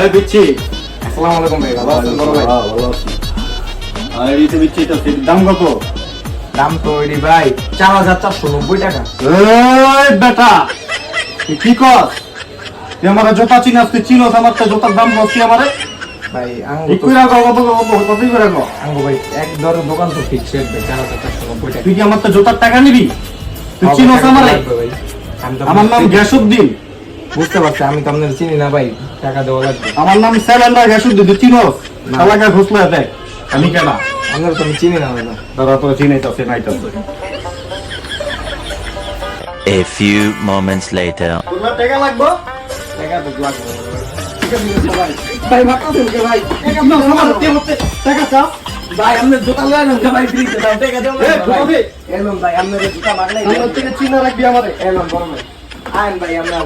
এই বিচ্ছি, আসসালামু আলাইকুম ভাই, ভালো আছেন বড় ভাই? ভালো আছি। আর এই যে বিচ্ছি, এটা দাম কত? দাম তো ওইটি ভাই 4490 টাকা। এই বেটা, তুই কি কর? তুই আমার জোতা চিনাস, তুই চিনস আমার তো জোতার দাম বলছি আমারে? ভাই ঠিক করে রাখো, কতই করে রাখো? আঙ্গো ভাই এক দর দোকান তো ফিক্স রেট ভাই 4490 টাকা। তুই কি আমার তো জোতার টাকা নিবি? তুই চিনস আমারে? ভাই আমি তো আমার নাম গ্যাসুদ্দিন। বুঝতে পারছি, আমি তো আপনার চিনি না ভাই, টাকা দেওয়া লাগবে। আমার নাম সেলেন্ডার গ্যাসুদ্দিন, তুই চিনস? না। এলাকায় ঘুষলে দেখ আমি কেনা আপনার তো আমি চিনি না দাদা। দাদা তো চিনাইতাছে নাইতাছে। A few moments later. তোমার টাকা লাগবে? টাকা তো লাগবে ঠিক আছে ভাই। ভাই মাতাছেন কে ভাই? টাকা দাও, আমার হাতে মতে টাকা চাও। ভাই আপনার জুতা লয় না ভাই, ফ্রিতে দাও, টাকা দেও এ ভাই, এলম ভাই আপনার জুতা মাগলাই আমার থেকে চিনা রাখবি আমারে। এলম বড় ভাই আইন ভাই আমরা